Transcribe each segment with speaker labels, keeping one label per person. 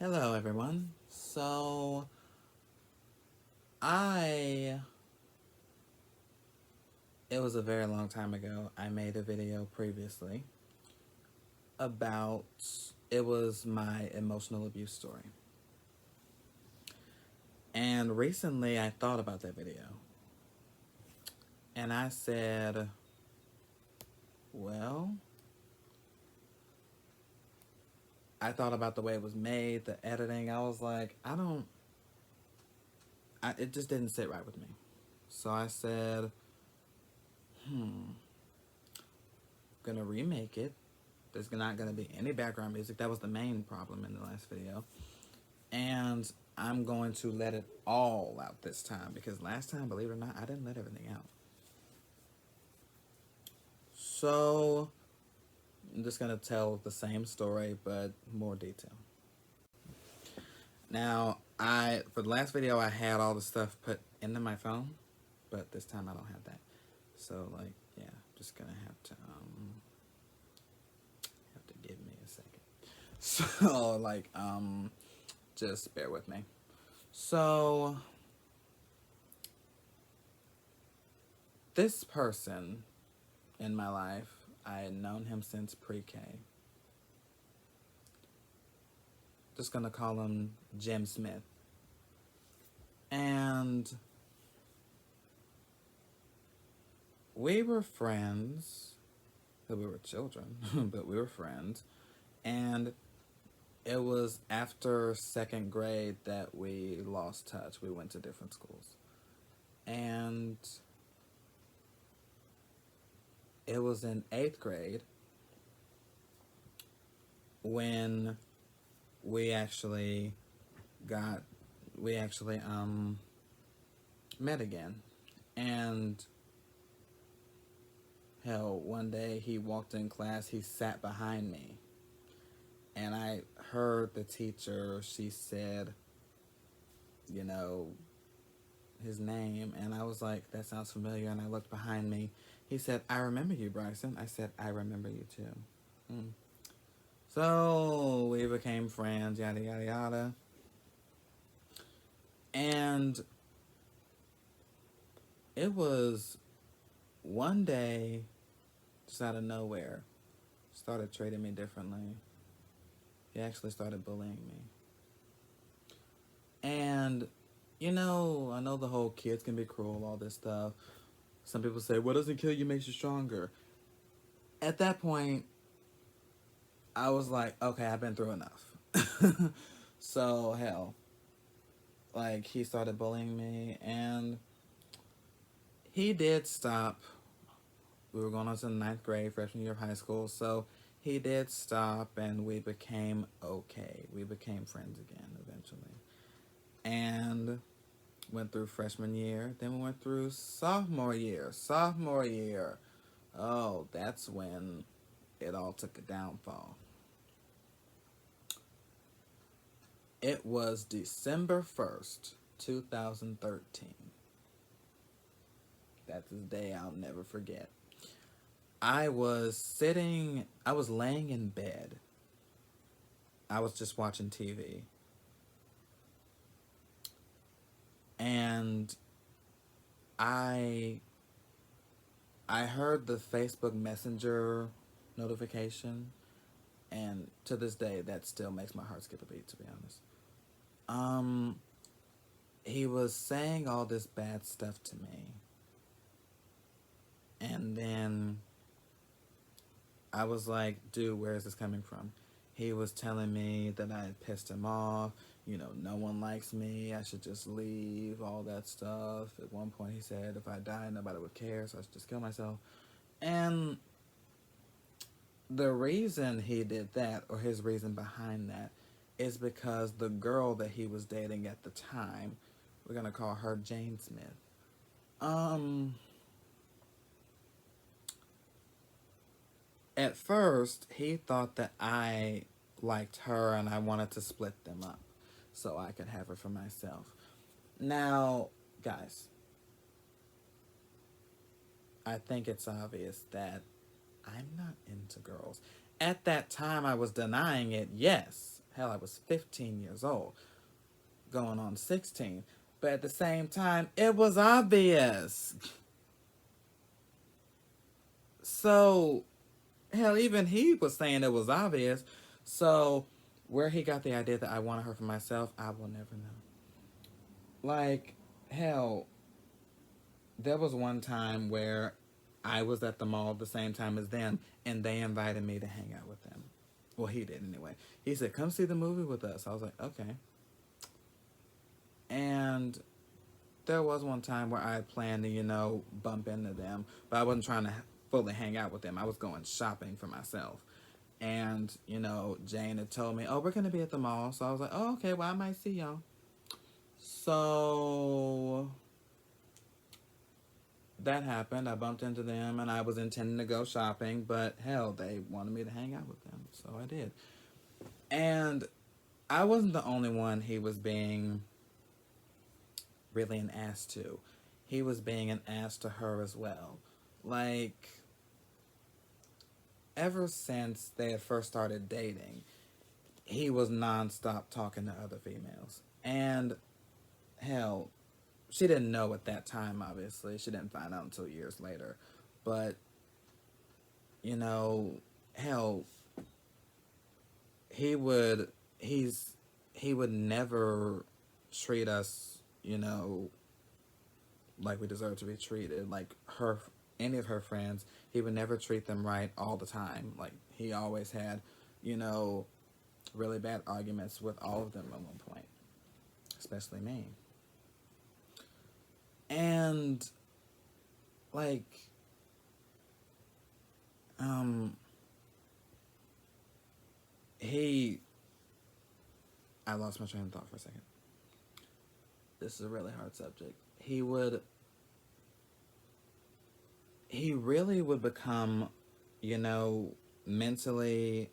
Speaker 1: Hello, everyone. I, it was a very long time ago, I made a video previously about, it was my emotional abuse story. And recently I thought about that video. And I said, well, I thought about the way it was made, the editing. I was like, it just didn't sit right with me. So I said, gonna remake it. There's not gonna be any background music. That was the main problem in the last video. And I'm going to let it all out this time because last time, believe it or not, I didn't let everything out. So I'm just going to tell the same story but more detail. Now, for the last video, I had all the stuff put into my phone, but this time I don't have that. So, like, yeah, just gonna have to give me a second. So, like, just bear with me. So, this person in my life, I had known him since pre-K. Just gonna call him Jim Smith. And we were friends, but we were children, but we were friends. And it was after second grade that we lost touch. We went to different schools. And it was in 8th grade when we actually met again. And hell, one day he walked in class, he sat behind me. And I heard the teacher, she said, you know, his name. And I was like, that sounds familiar. And I looked behind me. He said, I remember you, Bryson. I said, I remember you too. So we became friends, yada, yada, yada. And it was one day, just out of nowhere, started treating me differently. He actually started bullying me. And, I know the whole kids can be cruel, all this stuff. Some people say, what doesn't kill you makes you stronger. At that point, I was like, okay, I've been through enough. So, hell, like, he started bullying me, and he did stop. We were going on to the 9th grade, freshman year of high school, so he did stop, and we became okay. We became friends again, eventually. And went through freshman year, then we went through sophomore year. Oh, that's when it all took a downfall. It was December 1st, 2013. That's a day I'll never forget. I was laying in bed. I was just watching TV. And I heard the Facebook Messenger notification, and to this day that still makes my heart skip a beat, to be honest. He was saying all this bad stuff to me. And then I was like, dude, where is this coming from? He was telling me that I had pissed him off. No one likes me. I should just leave, all that stuff. At one point he said if I died, nobody would care, so I should just kill myself. And the reason he did that, or his reason behind that, is because the girl that he was dating at the time, we're going to call her Jane Smith, at first, he thought that I liked her and I wanted to split them up so I could have her for myself. Now, guys, I think it's obvious that I'm not into girls. At that time, I was denying it, yes. Hell, I was 15 years old, going on 16. But at the same time, it was obvious. So, hell, even he was saying it was obvious. So, where he got the idea that I wanted her for myself, I will never know. Like, hell, there was one time where I was at the mall at the same time as them, and they invited me to hang out with them. Well, he did anyway. He said, "Come see the movie with us." I was like, "Okay." And there was one time where I planned to, bump into them, but I wasn't trying to fully hang out with them. I was going shopping for myself. And, Jane had told me, "Oh, we're going to be at the mall." So I was like, "Oh, okay, well, I might see y'all." So that happened. I bumped into them and I was intending to go shopping, but hell, they wanted me to hang out with them. So I did. And I wasn't the only one he was being really an ass to. He was being an ass to her as well. Like, ever since they had first started dating, he was nonstop talking to other females. And hell, she didn't know at that time, obviously. She didn't find out until years later. But, you know, hell, he would, he would never treat us, like we deserve to be treated. Like any of her friends, he would never treat them right all the time. Like he always had, you know, really bad arguments with all of them at one point, especially me. And like, um, he, I lost my train of thought for a second. This is a really hard subject. He really would become, you know, mentally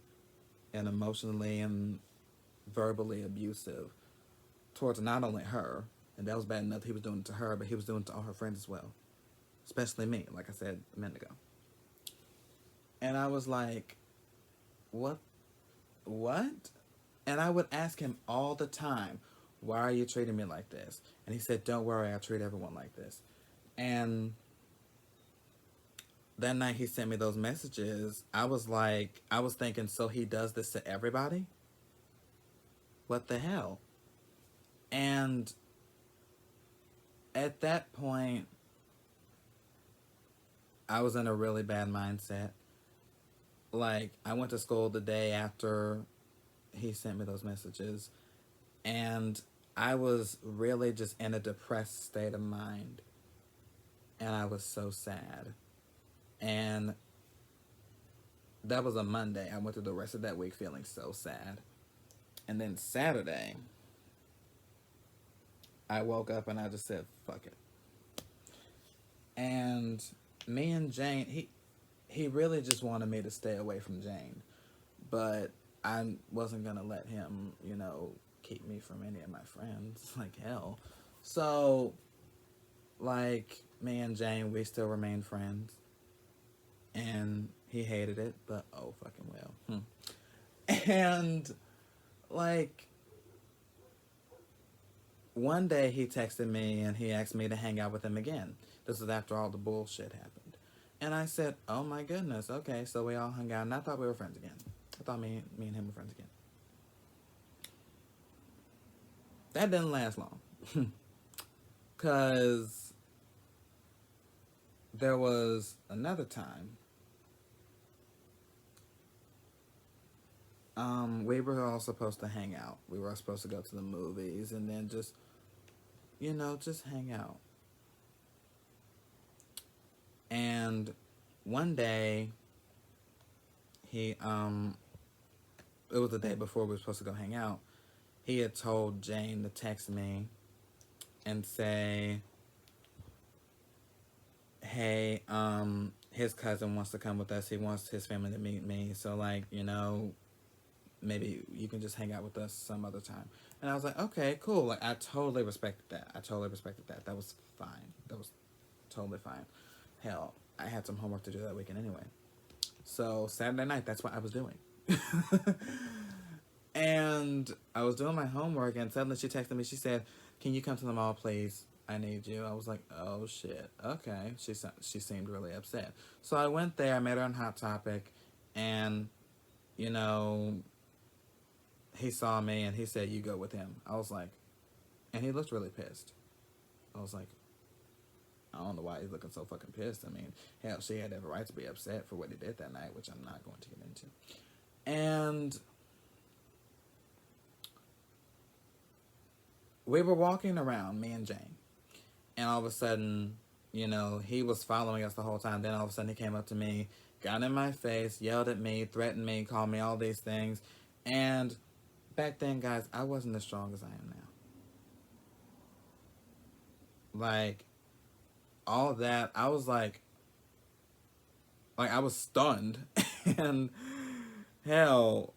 Speaker 1: and emotionally and verbally abusive towards not only her, and that was bad enough he was doing it to her, but he was doing it to all her friends as well, especially me, like I said a minute ago. And I was like, what? What? And I would ask him all the time, why are you treating me like this? And he said, don't worry, I treat everyone like this. And that night he sent me those messages. I was like, I was thinking, so he does this to everybody? What the hell? And at that point, I was in a really bad mindset. Like, I went to school the day after he sent me those messages, and I was really just in a depressed state of mind. And I was so sad. And that was a Monday. I went through the rest of that week feeling so sad. And then Saturday, I woke up and I just said, fuck it. And me and Jane, he really just wanted me to stay away from Jane. But I wasn't going to let him, keep me from any of my friends. Like, hell. So, like, me and Jane, we still remain friends. And he hated it, but oh, fucking well. And, like, one day he texted me and he asked me to hang out with him again. This was after all the bullshit happened. And I said, oh my goodness, okay, so we all hung out, and I thought we were friends again. I thought me and him were friends again. That didn't last long. Because there was another time. We were all supposed to hang out. We were all supposed to go to the movies and then just, just hang out. And one day, he, it was the day before we were supposed to go hang out. He had told Jane to text me and say, hey, his cousin wants to come with us. He wants his family to meet me. So, like, maybe you can just hang out with us some other time. And I was like, okay, cool. Like, I totally respected that. That was fine. That was totally fine. Hell, I had some homework to do that weekend anyway. So, Saturday night, that's what I was doing. And I was doing my homework, and suddenly she texted me. She said, "Can you come to the mall, please? I need you." I was like, "Oh shit, okay." She seemed really upset, so I went there. I met her on Hot Topic, and you know, he saw me and he said, "You go with him." I was like, and he looked really pissed. I was like, I don't know why he's looking so fucking pissed. I mean, hell, she had every right to be upset for what he did that night, which I'm not going to get into. And we were walking around, me and Jane, and all of a sudden, he was following us the whole time. Then all of a sudden, he came up to me, got in my face, yelled at me, threatened me, called me all these things. And back then, guys, I wasn't as strong as I am now. Like, all that, I was like I was stunned. And hell,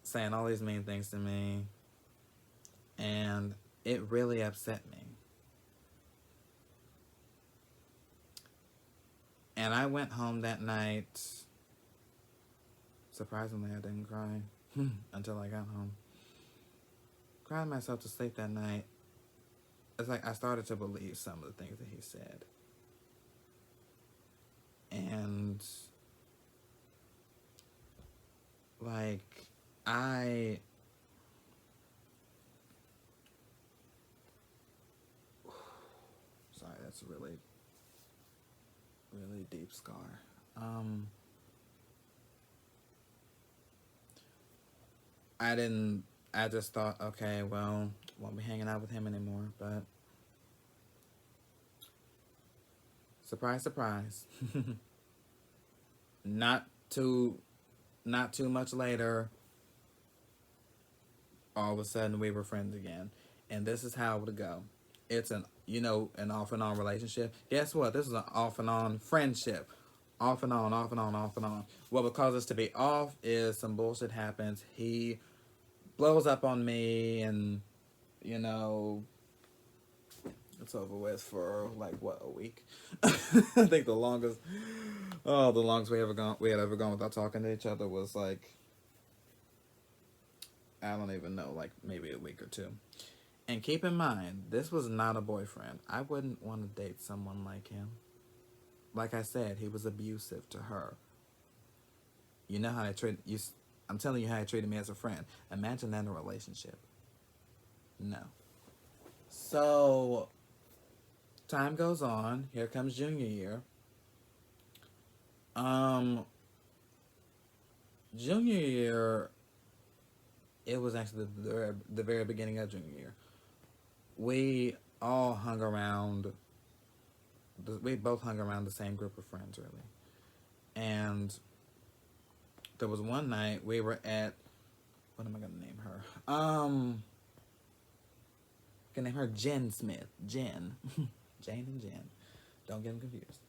Speaker 1: saying all these mean things to me. And it really upset me. And I went home that night. Surprisingly, I didn't cry until I got home. Cried myself to sleep that night. It's like I started to believe some of the things that he said. And, like, I... Sorry, that's a really, really deep scar. I didn't... I just thought, okay, well, won't be hanging out with him anymore, but... Surprise, surprise. not too not too much later, all of a sudden we were friends again. And this is how it would go. It's an off and on relationship. Guess what? This is an off and on friendship. Off and on, off and on, off and on. What would cause us to be off is some bullshit happens. He blows up on me, and you know it's over with for like what, a week. I think the longest we had ever gone without talking to each other was like, I don't even know, like maybe a week or two. And keep in mind, this was not a boyfriend. I wouldn't want to date someone like him. Like I said, he was abusive to her. You know how I treat you. I'm telling you how he treated me as a friend. Imagine that in a relationship. No. So time goes on. Here comes junior year. Um, Junior year, it was actually the very beginning of junior year. We all hung around. We both hung around the same group of friends, really. And there was one night we were at. What am I gonna name her? I can name her Jen Smith. Jen, Jane and Jen. Don't get them confused.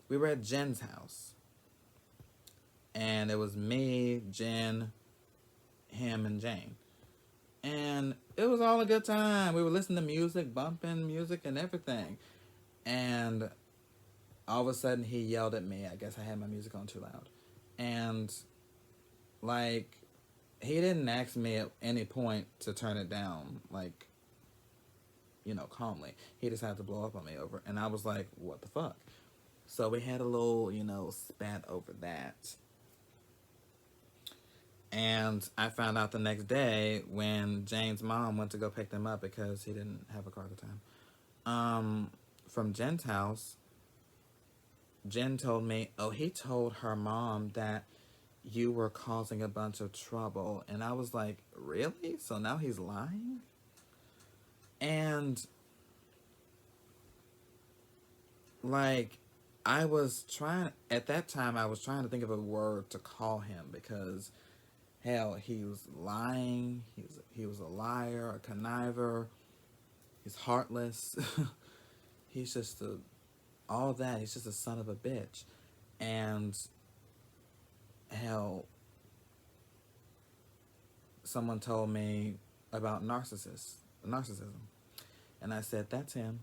Speaker 1: We were at Jen's house, and it was me, Jen, him, and Jane. And it was all a good time. We were listening to music, bumping music and everything. And all of a sudden he yelled at me. I guess I had my music on too loud. And like, he didn't ask me at any point to turn it down, like, calmly. He just had to blow up on me over it. And I was like, what the fuck? So we had a little, spat over that. And I found out the next day when Jane's mom went to go pick them up because he didn't have a car at the time. From Jen's house, Jen told me, oh, he told her mom that you were causing a bunch of trouble. And I was like, really? So now he's lying? And, like, at that time, I was trying to think of a word to call him because, hell, he was lying. He was a liar, a conniver. He's heartless. He's just all that. He's just a son of a bitch. And someone told me about narcissism. And I said, that's him.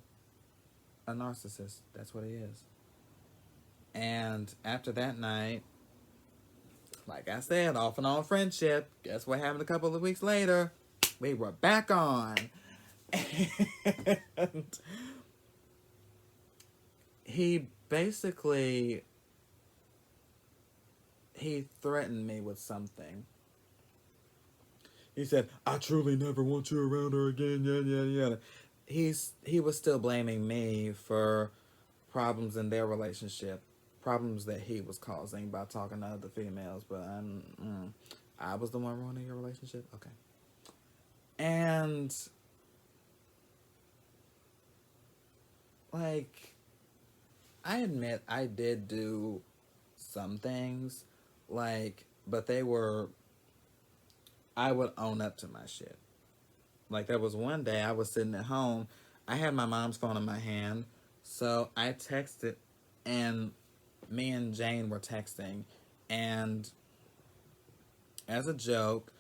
Speaker 1: A narcissist. That's what he is. And after that night, like I said, off and on friendship. Guess what happened a couple of weeks later? We were back on. And he basically he threatened me with something. He said, "I truly never want you around her again." Yada yada yada. He was still blaming me for problems in their relationship, problems that he was causing by talking to other females. But I was the one ruining your relationship. Okay, and like I admit I did do some things, like, but they were I would own up to my shit. Like there was one day I was sitting at home, I had my mom's phone in my hand, so I texted, and me and Jane were texting, and as a joke,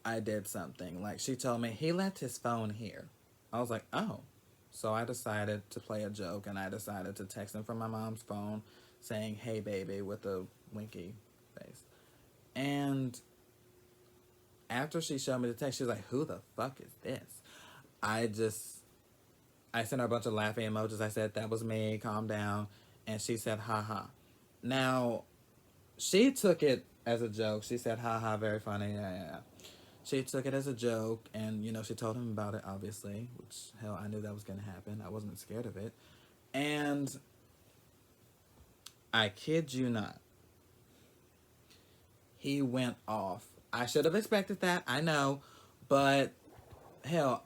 Speaker 1: I did something. Like she told me he left his phone here. I was like, oh. So I decided to play a joke, and I decided to text him from my mom's phone saying, "Hey baby," with a winky face. And after she showed me the text, she was like, "Who the fuck is this?" I just I sent her a bunch of laughing emojis. I said, "That was me, calm down." And she said, "Ha." Now, she took it as a joke. She said, "Ha, very funny." Yeah. She took it as a joke, and, she told him about it, obviously, which, hell, I knew that was going to happen. I wasn't scared of it. And I kid you not, he went off. I should have expected that, I know, but, hell,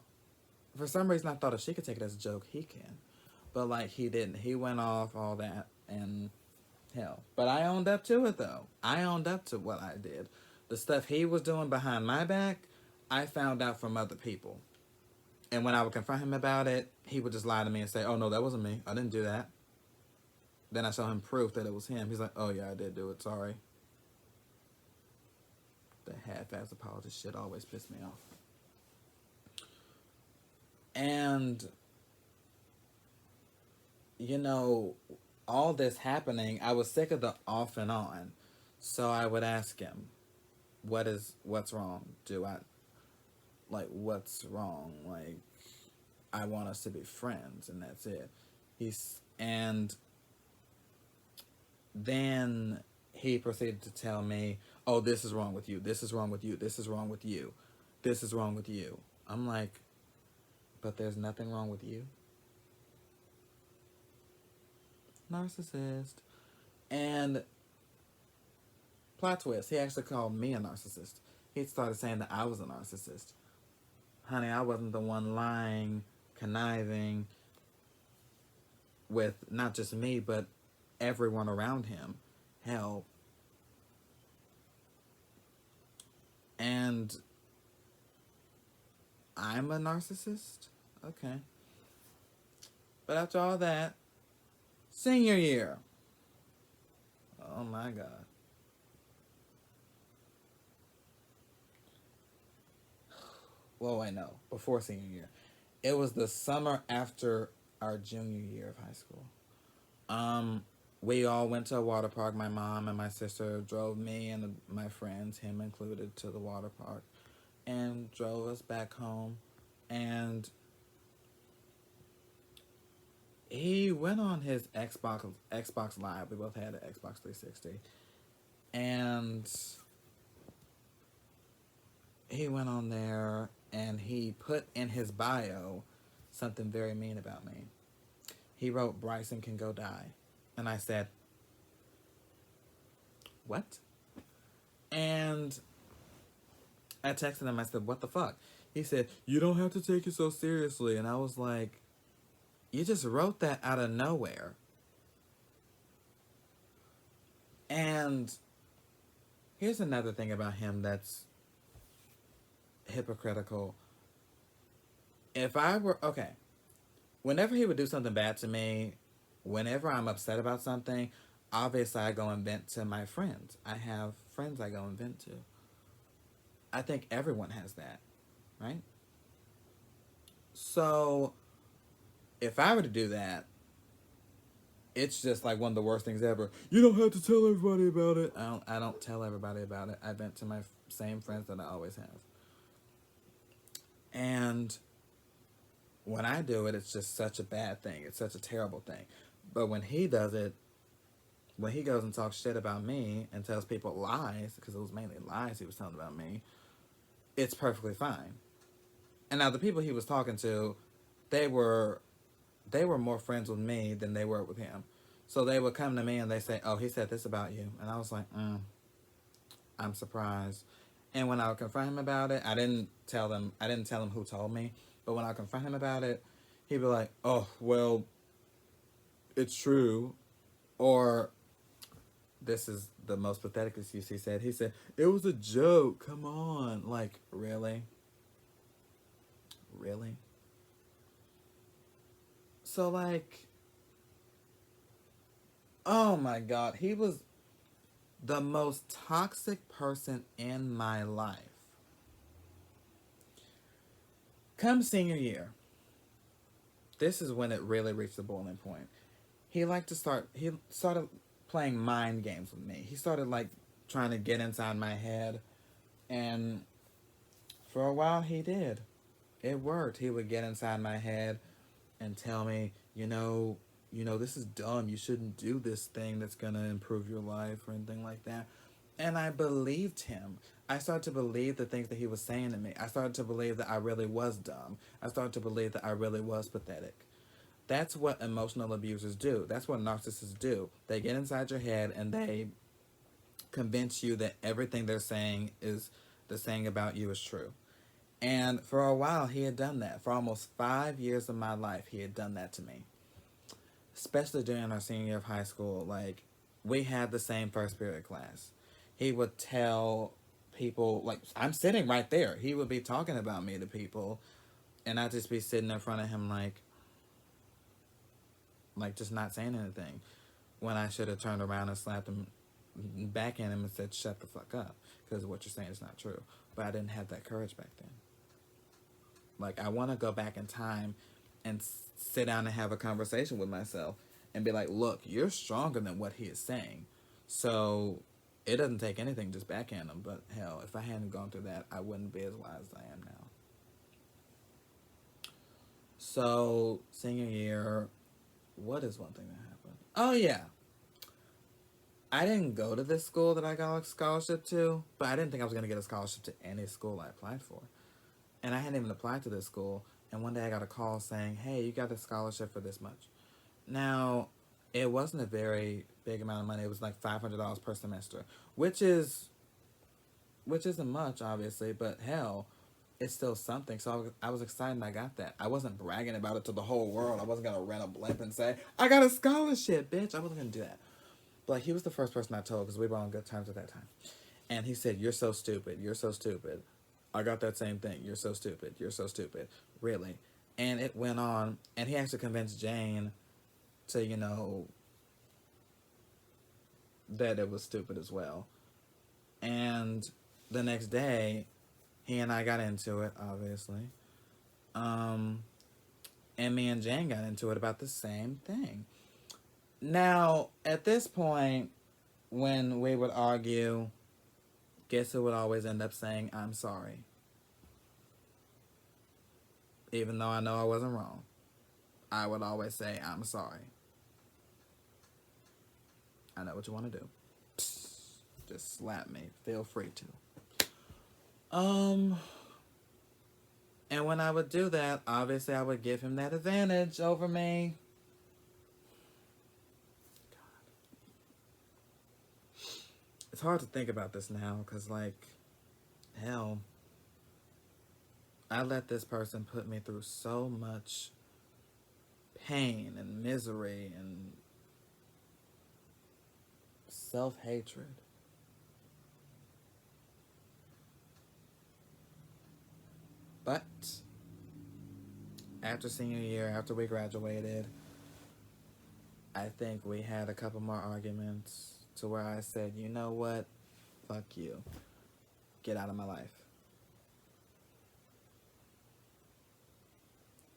Speaker 1: for some reason I thought if she could take it as a joke, he can. But, like, he didn't. He went off, all that, and hell. But I owned up to it, though. I owned up to what I did. The stuff he was doing behind my back, I found out from other people. And when I would confront him about it, he would just lie to me and say, "Oh, no, that wasn't me. I didn't do that." Then I show him proof that it was him. He's like, "Oh, yeah, I did do it. Sorry." The half-ass apology shit always pissed me off. And, all this happening, I was sick of the off and on. So I would ask him, what's wrong? What's wrong? Like, I want us to be friends, and that's it. And then he proceeded to tell me, "Oh, this is wrong with you. This is wrong with you. This is wrong with you. This is wrong with you." I'm like, but there's nothing wrong with you. Narcissist. And plot twist, he actually called me a narcissist. He started saying that I was a narcissist. Honey, I wasn't the one lying, conniving with not just me, but everyone around him. Hell. And I'm a narcissist? Okay. But after all that, senior year. Oh my God. Well, I know. Before senior year. It was the summer after our junior year of high school. We all went to a water park. My mom and my sister drove me and my friends, him included, to the water park and drove us back home. And he went on his Xbox Live. We both had an Xbox 360. And he went on there and he put in his bio something very mean about me. He wrote, "Bryson can go die." And I said, "What?" And I texted him. I said, "What the fuck?" He said, "You don't have to take it so seriously." And I was like, you just wrote that out of nowhere. And here's another thing about him that's hypocritical. If I were, okay, whenever he would do something bad to me, whenever I'm upset about something, obviously I go and vent to my friends. I have friends I go and vent to. I think everyone has that, right? So if I were to do that, it's just like one of the worst things ever. You don't have to tell everybody about it. I don't tell everybody about it. I vent to my same friends that I always have. And when I do it, it's just such a bad thing. It's such a terrible thing. But when he does it, when he goes and talks shit about me and tells people lies, because it was mainly lies he was telling about me, it's perfectly fine. And now the people he was talking to, they were they were more friends with me than they were with him. So they would come to me and they say, "Oh, he said this about you," and I was like, "I'm surprised." And when I would confront him about it, I didn't tell them. I didn't tell him who told me. But when I confront him about it, he'd be like, "Oh, well, it's true," or this is the most pathetic excuse he said. He said, "It was a joke. Come on, like really, really." So like, oh my god, he was the most toxic person in my life. Come senior year, this is when it really reached the boiling point. He started playing mind games with me. He started like trying to get inside my head. And for a while he did. It worked. He would get inside my head and tell me, this is dumb. You shouldn't do this thing that's going to improve your life or anything like that. And I believed him. I started to believe the things that he was saying to me. I started to believe that I really was dumb. I started to believe that I really was pathetic. That's what emotional abusers do. That's what narcissists do. They get inside your head and they convince you that everything they're saying about you is true. And for a while, he had done that. For almost 5 years of my life, he had done that to me. Especially during our senior year of high school. Like, we had the same first period class. He would tell people, like, I'm sitting right there. He would be talking about me to people. And I'd just be sitting in front of him, just not saying anything. When I should have turned around and slapped him back at him and said, "Shut the fuck up," because what you're saying is not true. But I didn't have that courage back then. Like, I want to go back in time and sit down and have a conversation with myself and be like, "Look, you're stronger than what he is saying." So it doesn't take anything, just backhand him. But hell, if I hadn't gone through that, I wouldn't be as wise as I am now. So senior year, what is one thing that happened? Oh yeah, I didn't go to this school that I got a scholarship to, but I didn't think I was going to get a scholarship to any school I applied for. And I hadn't even applied to this school. And one day I got a call saying, "Hey, you got a scholarship for this much." Now, it wasn't a very big amount of money. It was like $500 per semester, which isn't much, obviously, but hell, it's still something. So I was excited and I got that. I wasn't bragging about it to the whole world. I wasn't going to rent a blimp and say, "I got a scholarship, bitch." I wasn't going to do that. But like, he was the first person I told because we were on good terms at that time. And he said, "You're so stupid. You're so stupid. I got that same thing. You're so stupid. You're so stupid." Really. And it went on. And he actually convinced Jane to, that it was stupid as well. And the next day, he and I got into it, obviously. Um, and me and Jane got into it about the same thing. Now, at this point, when we would argue, guess who would always end up saying, "I'm sorry." Even though I know I wasn't wrong, I would always say, "I'm sorry. I know what you want to do. Just slap me. Feel free to." Um, and when I would do that, obviously I would give him that advantage over me. It's hard to think about this now because, like, hell, I let this person put me through so much pain and misery and self-hatred. But after senior year, after we graduated, I think we had a couple more arguments to where I said, "You know what? Fuck you. Get out of my life."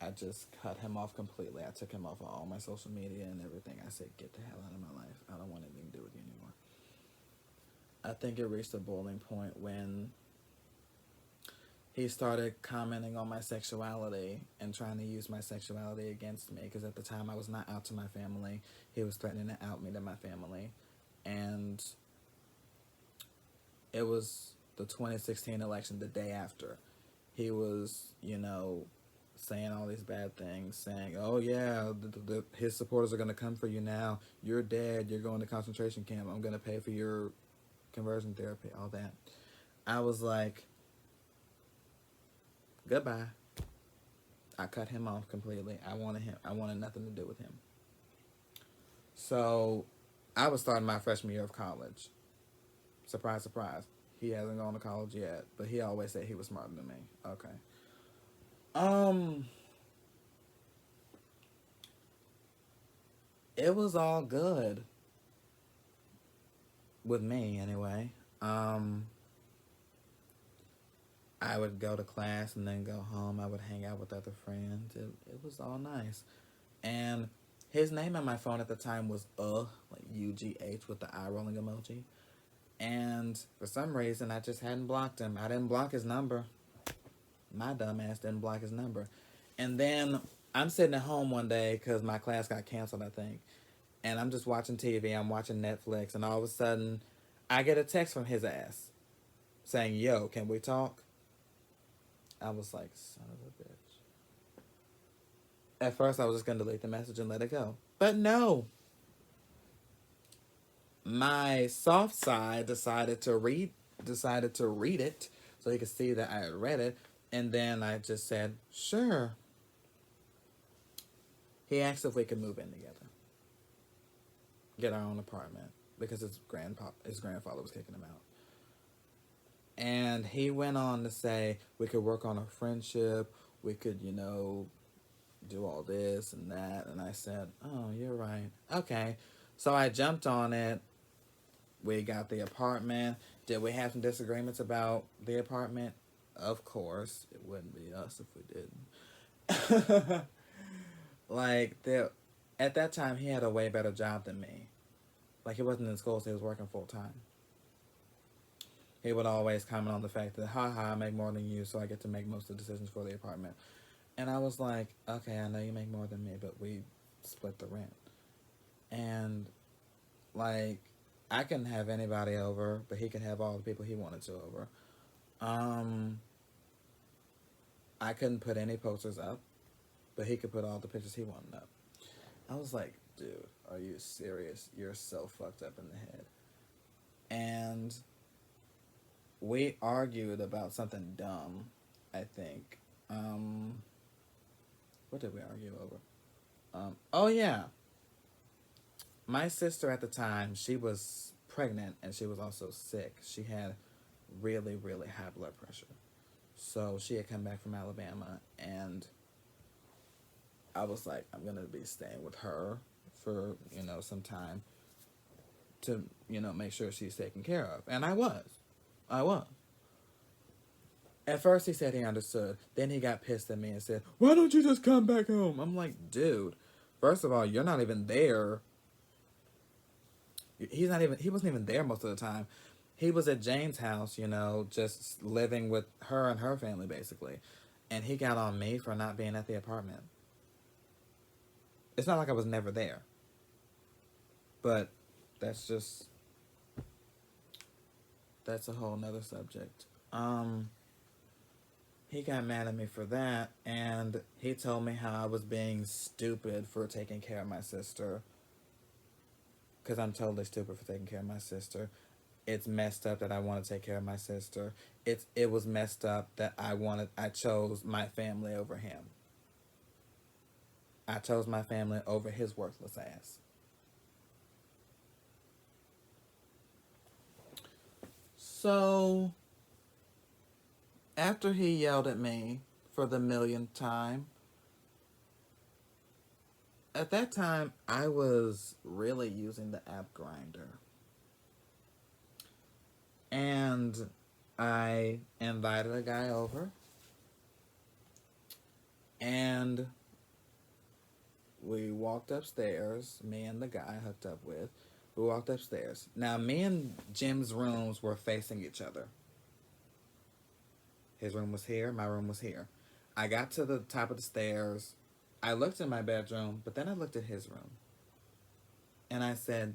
Speaker 1: I just cut him off completely. I took him off of all my social media and everything. I said, get the hell out of my life. I don't want anything to do with you anymore. I think it reached a boiling point when he started commenting on my sexuality and trying to use my sexuality against me, because at the time I was not out to my family. He was threatening to out me to my family. And it was the 2016 election, the day after. He was, saying all these bad things, saying, oh yeah, his supporters are going to come for you now. You're dead. You're going to concentration camp. I'm going to pay for your conversion therapy, all that. I was like, goodbye. I cut him off completely. I wanted nothing to do with him. So I was starting my freshman year of college. Surprise, surprise. He hasn't gone to college yet, but he always said he was smarter than me. Okay. It was all good with me anyway. I would go to class and then go home. I would hang out with other friends. It was all nice. And his name on my phone at the time was like UGH with the eye rolling emoji. And for some reason, I just hadn't blocked him. I didn't block his number. My dumb ass didn't block his number. And then I'm sitting at home one day because my class got canceled, I think. And I'm just watching TV. I'm watching Netflix. And all of a sudden, I get a text from his ass saying, yo, can we talk? I was like, son of a bitch. At first, I was just going to delete the message and let it go. But no. My soft side decided to read it so he could see that I had read it. And then I just said, sure. He asked if we could move in together. Get our own apartment. Because his grandfather was kicking him out. And he went on to say we could work on a friendship. We could, do all this and that. And I said, oh, you're right. Okay. So I jumped on it. We got the apartment. Did we have some disagreements about the apartment? Of course. It wouldn't be us if we didn't. At that time, he had a way better job than me. Like, he wasn't in school, so he was working full time. He would always comment on the fact that, haha, I make more than you, so I get to make most of the decisions for the apartment. And I was like, okay, I know you make more than me, but we split the rent. And, I couldn't have anybody over, but he could have all the people he wanted to over. I couldn't put any posters up, but he could put all the pictures he wanted up. I was like, dude, are you serious? You're so fucked up in the head. And we argued about something dumb, I think. What did we argue over? Oh, yeah. My sister at the time, she was pregnant and she was also sick. She had really, really high blood pressure. So she had come back from Alabama, and I was like, I'm going to be staying with her for, some time to, make sure she's taken care of. And I was. At first he said he understood. Then he got pissed at me and said, why don't you just come back home? I'm like, dude, first of all, you're not even there. He wasn't even there most of the time. He was at Jane's house, just living with her and her family, basically. And he got on me for not being at the apartment. It's not like I was never there. But that's a whole nother subject. He got mad at me for that, and he told me how I was being stupid for taking care of my sister. Because I'm totally stupid for taking care of my sister. It's messed up that I want to take care of my sister. It was messed up that I chose my family over him. I chose my family over his worthless ass. So, after he yelled at me for the millionth time, at that time, I was really using the app Grinder. And I invited a guy over. And we walked upstairs. Me and the guy I hooked up with. We walked upstairs. Now, me and Jim's rooms were facing each other. His room was here. My room was here. I got to the top of the stairs. I looked in my bedroom, but then I looked at his room. And I said,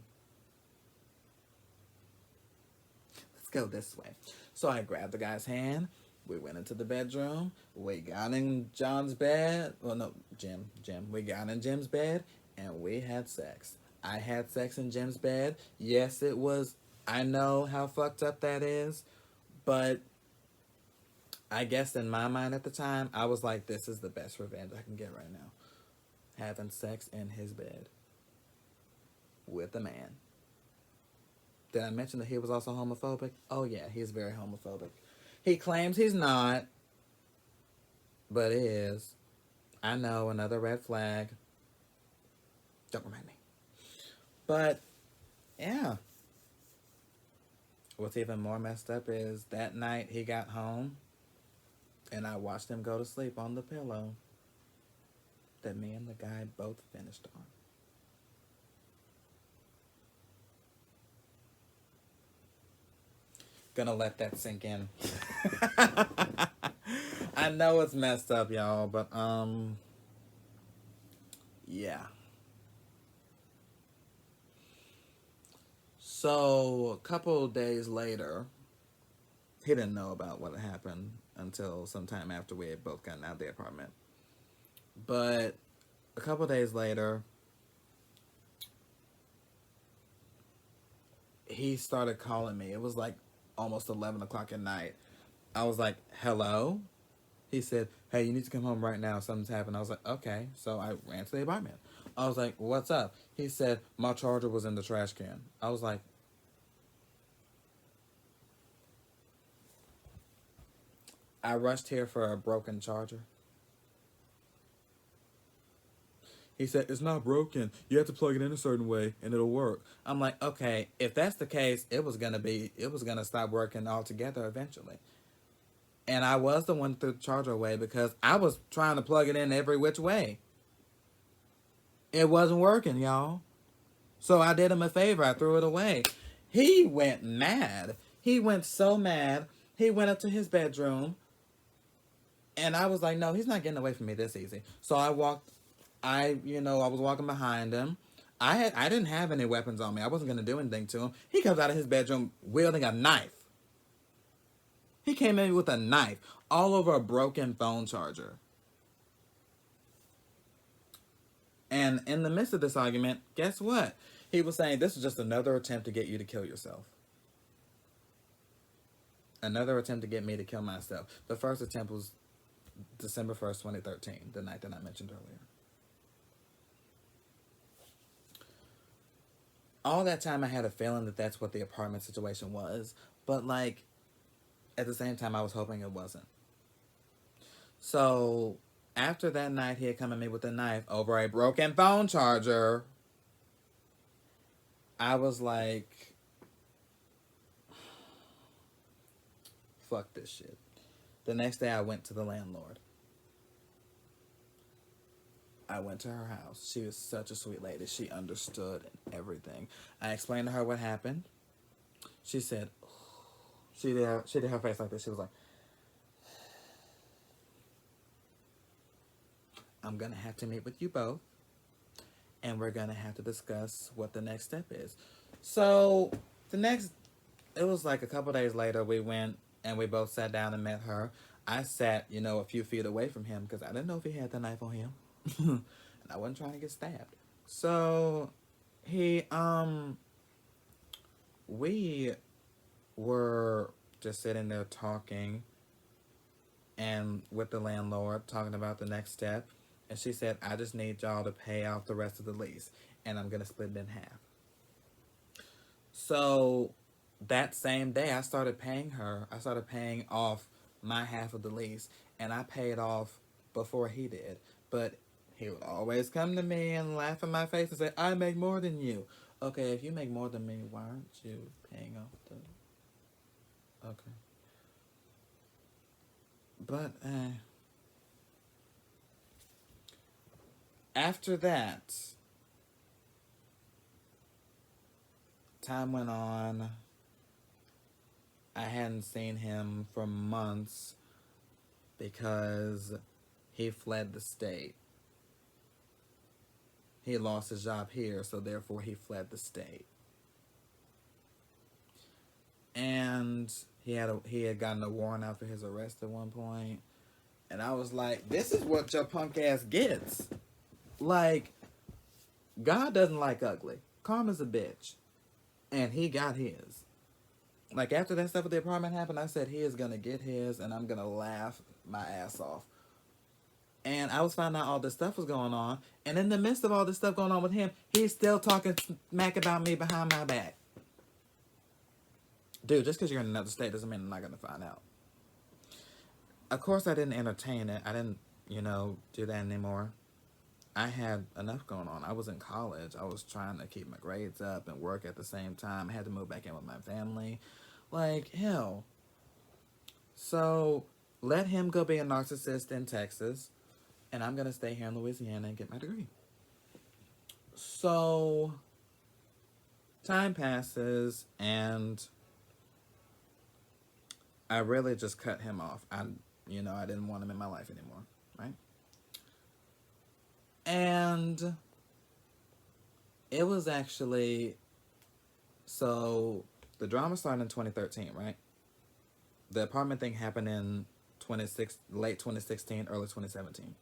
Speaker 1: let's go this way. So I grabbed the guy's hand. We went into the bedroom. We got in John's bed. Well, no, Jim. We got in Jim's bed and we had sex. I had sex in Jim's bed. Yes, it was. I know how fucked up that is. But I guess in my mind at the time, I was like, this is the best revenge I can get right now. Having sex in his bed with a man. Did I mention that he was also homophobic? Oh, yeah, he's very homophobic. He claims he's not, but is. I know, another red flag. Don't remind me. But, yeah. What's even more messed up is that night he got home, and I watched him go to sleep on the pillow that me and the guy both finished on. Gonna let that sink in. I know it's messed up, y'all, but yeah. So a couple of days later, he didn't know about what had happened until sometime after we had both gotten out of the apartment. But a couple of days later, he started calling me. It was like almost 11 o'clock at night. I was like, hello? He said, hey, you need to come home right now. Something's happened. I was like, okay. So I ran to the apartment. I was like, what's up? He said, my charger was in the trash can. I was like, I rushed here for a broken charger. He said, it's not broken. You have to plug it in a certain way and it'll work. I'm like, okay, if that's the case, it was gonna stop working altogether eventually. And I was the one that threw the charger away because I was trying to plug it in every which way. It wasn't working, y'all. So I did him a favor. I threw it away. He went mad. He went so mad. He went up to his bedroom. And I was like, no, he's not getting away from me this easy. So I was walking behind him. I didn't have any weapons on me. I wasn't going to do anything to him. He comes out of his bedroom wielding a knife. He came in with a knife all over a broken phone charger. And in the midst of this argument, guess what? He was saying, this is just another attempt to get you to kill yourself. Another attempt to get me to kill myself. The first attempt was December 1st, 2013, the night that I mentioned earlier. All that time I had a feeling that that's what the apartment situation was. But, like, at the same time, I was hoping it wasn't. So, after that night, he had come at me with a knife over a broken phone charger. I was like, fuck this shit. The next day, I went to the landlord. I went to her house. She was such a sweet lady. She understood everything. I explained to her what happened. She said, she did her face like this. She was like, I'm going to have to meet with you both. And we're going to have to discuss what the next step is. So, it was like a couple days later, we went and we both sat down and met her. I sat, a few feet away from him because I didn't know if he had the knife on him. And I wasn't trying to get stabbed. So, we were just sitting there talking and with the landlord, talking about the next step. And she said, I just need y'all to pay off the rest of the lease. And I'm going to split it in half. So that same day, I started paying her. I started paying off my half of the lease. And I paid off before he did. But he would always come to me and laugh in my face and say, I make more than you. Okay, if you make more than me, why aren't you paying off the... Okay. But, After that, time went on. I hadn't seen him for months because he fled the state. He lost his job here, so therefore he fled the state. And he had gotten a warrant out for his arrest at one point. And I was like, this is what your punk ass gets. Like, God doesn't like ugly. Karma's a bitch. And he got his. Like, after that stuff with the apartment happened, I said he is going to get his, and I'm going to laugh my ass off. And I was finding out all this stuff was going on. And in the midst of all this stuff going on with him, he's still talking smack about me behind my back. Dude, just because you're in another state doesn't mean I'm not going to find out. Of course, I didn't entertain it. I didn't, do that anymore. I had enough going on. I was in college. I was trying to keep my grades up and work at the same time. I had to move back in with my family. Like, hell. So, let him go be a narcissist in Texas. And I'm going to stay here in Louisiana and get my degree. So, time passes, and I really just cut him off. I didn't want him in my life anymore, right? And it was actually, so the drama started in 2013, right? The apartment thing happened in late 2016, early 2017.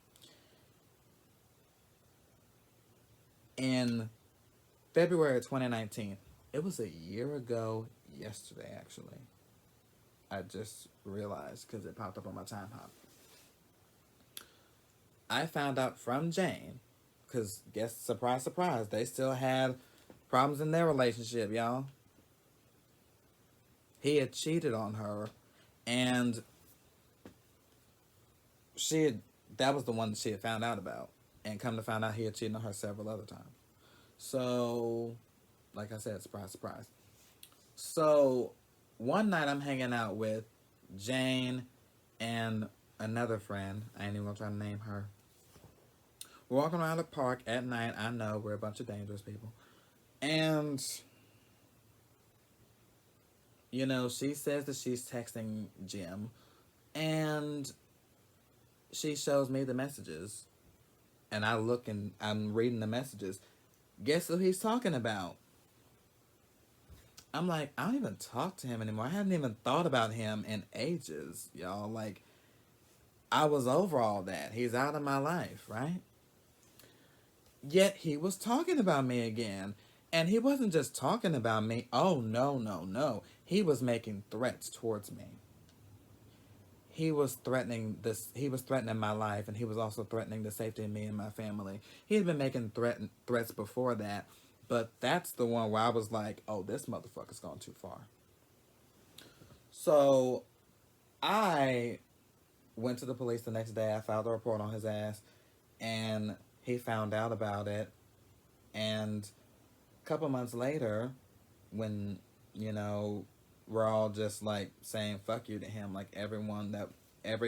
Speaker 1: In February 2019, it was a year ago yesterday, actually. I just realized because it popped up on my time hop. I found out from Jane, because guess, surprise, surprise, they still had problems in their relationship, y'all. He had cheated on her, and that was the one that she had found out about. And come to find out, he had cheated on her several other times. So, like I said, surprise, surprise. So, one night I'm hanging out with Jane and another friend. I ain't even gonna try to name her. We're walking around the park at night. I know, we're a bunch of dangerous people. And, she says that she's texting Jim. And she shows me the messages. And I look and I'm reading the messages. Guess who he's talking about? I'm like, I don't even talk to him anymore. I hadn't even thought about him in ages, y'all. Like, I was over all that. He's out of my life, right? Yet he was talking about me again. And he wasn't just talking about me. Oh, no, no, no. He was making threats towards me. He was threatening my life, and he was also threatening the safety of me and my family. He had been making threats before that, but that's the one where I was like, oh, this motherfucker's gone too far. So I went to the police the next day. I filed a report on his ass, and he found out about it. And a couple months later, when, we're all just like saying fuck you to him, like every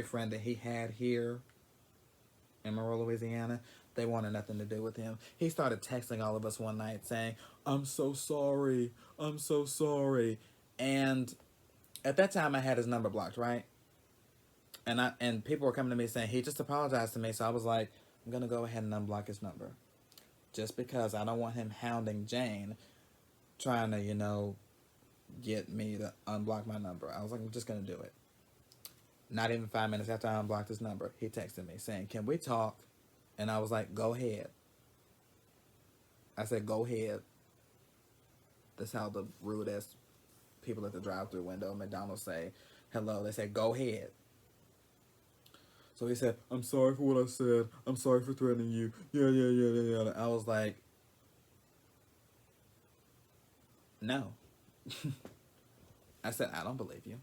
Speaker 1: friend that he had here in Monroe, Louisiana, they wanted nothing to do with him. He started texting all of us one night saying, I'm so sorry, I'm so sorry. And at that time I had his number blocked, right? And people were coming to me saying he just apologized to me. So I was like, I'm gonna go ahead and unblock his number, just because I don't want him hounding Jane, trying to get me to unblock my number. I was like, I'm just gonna do it. Not even 5 minutes after I unblocked his number, he texted me saying, can we talk? And I was like, go ahead. I said, go ahead. That's how the rude ass people at the drive-thru window at McDonald's say hello. They say, go ahead. So he said, I'm sorry for what I said. I'm sorry for threatening you. Yeah. I was like, no. I said, I don't believe you.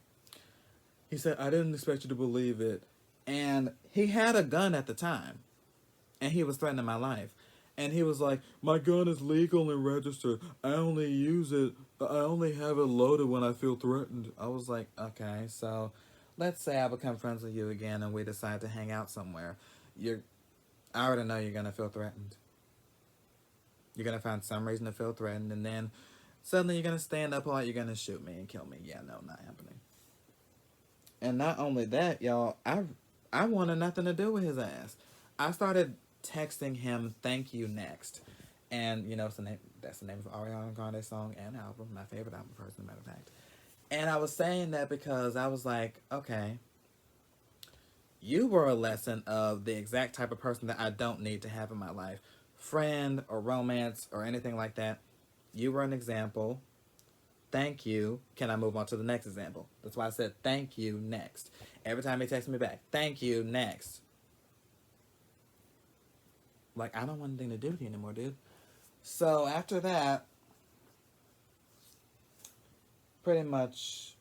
Speaker 1: He said, I didn't expect you to believe it. And he had a gun at the time. And he was threatening my life. And he was like, my gun is legal and registered. I only use it. I only have it loaded when I feel threatened. I was like, okay, so let's say I become friends with you again and we decide to hang out somewhere. I already know you're gonna feel threatened. You're gonna find some reason to feel threatened, and then suddenly you're gonna stand up like you're gonna shoot me and kill me. Yeah, no, not happening. And not only that, y'all, I wanted nothing to do with his ass. I started texting him "Thank You" next, and you know, that's the name of Ariana Grande's song and album, my favorite album, first, as a matter of fact. And I was saying that because I was like, okay, you were a lesson of the exact type of person that I don't need to have in my life, friend or romance or anything like that. You were an example. Thank you. Can I move on to the next example? That's why I said thank you next. Every time he texts me back, thank you next. Like, I don't want anything to do with you anymore, dude. So after that, pretty much,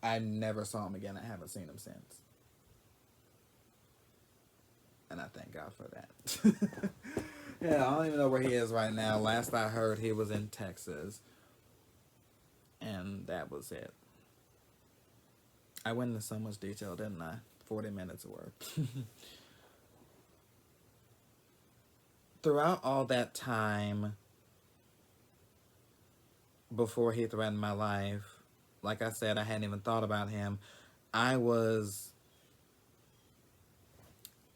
Speaker 1: I never saw him again. I haven't seen him since. And I thank God for that. Yeah, I don't even know where he is right now. Last I heard, he was in Texas. And that was it. I went into so much detail, didn't I? 40 minutes worth. Throughout all that time, before he threatened my life, like I said, I hadn't even thought about him. I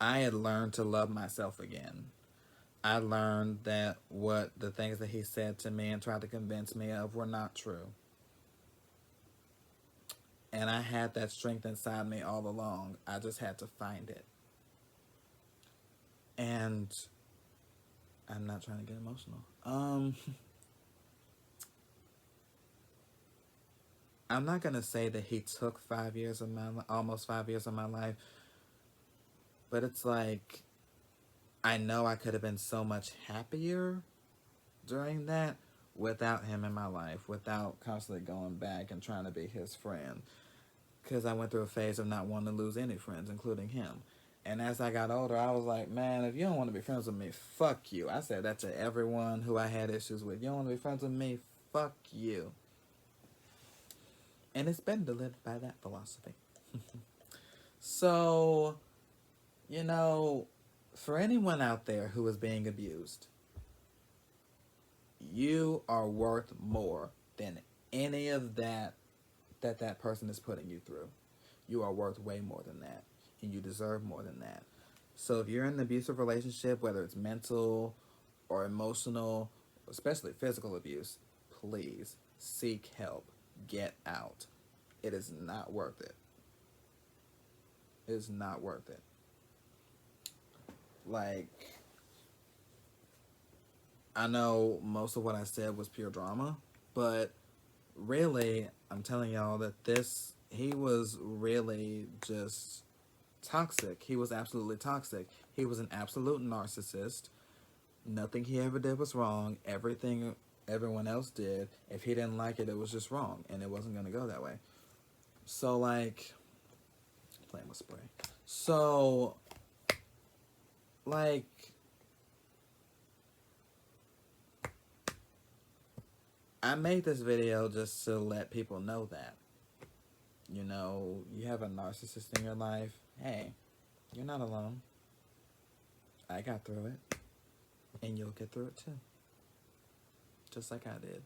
Speaker 1: had learned to love myself again. I learned that what the things that he said to me and tried to convince me of were not true. And I had that strength inside me all along. I just had to find it. And I'm not trying to get emotional. I'm not gonna say that he took almost 5 years of my life, but it's like I know I could have been so much happier during that without him in my life, without constantly going back and trying to be his friend. Because I went through a phase of not wanting to lose any friends, including him. And as I got older, I was like, man, if you don't want to be friends with me, fuck you. I said that to everyone who I had issues with. You don't want to be friends with me, fuck you. And it's better to live by that philosophy. So, you know, for anyone out there who is being abused, you are worth more than any of that person is putting you through. You are worth way more than that, and you deserve more than that. So if you're in an abusive relationship, whether it's mental or emotional, especially physical abuse, please seek help. Get out. It is not worth it. It is not worth it. Like, I know most of what I said was pure drama, but really, I'm telling y'all that he was really just toxic. He was absolutely toxic. He was an absolute narcissist. Nothing he ever did was wrong. Everything everyone else did, if he didn't like it, it was just wrong, and it wasn't going to go that way. So, like, playing with spray. So, like, I made this video just to let people know that, you know, you have a narcissist in your life. Hey, you're not alone. I got through it, and you'll get through it too. Just like I did.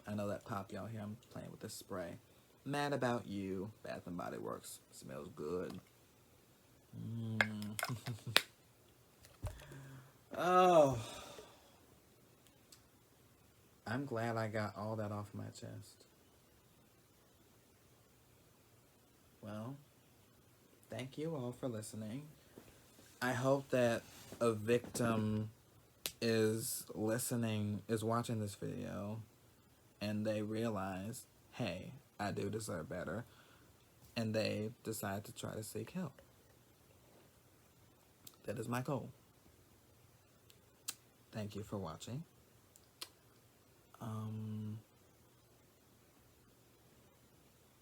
Speaker 1: I know that pop y'all hear, I'm playing with this spray. Mad About You, Bath and Body Works. Smells good. Oh. I'm glad I got all that off my chest. Well, thank you all for listening. I hope that a victim is watching this video, and they realize, hey, I do deserve better, and they decide to try to seek help. That is my goal. Thank you for watching.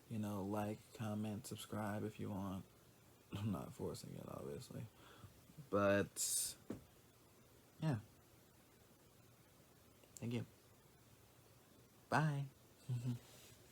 Speaker 1: You know, like, comment, subscribe if you want. I'm not forcing it, obviously. But, yeah. Thank you. Bye.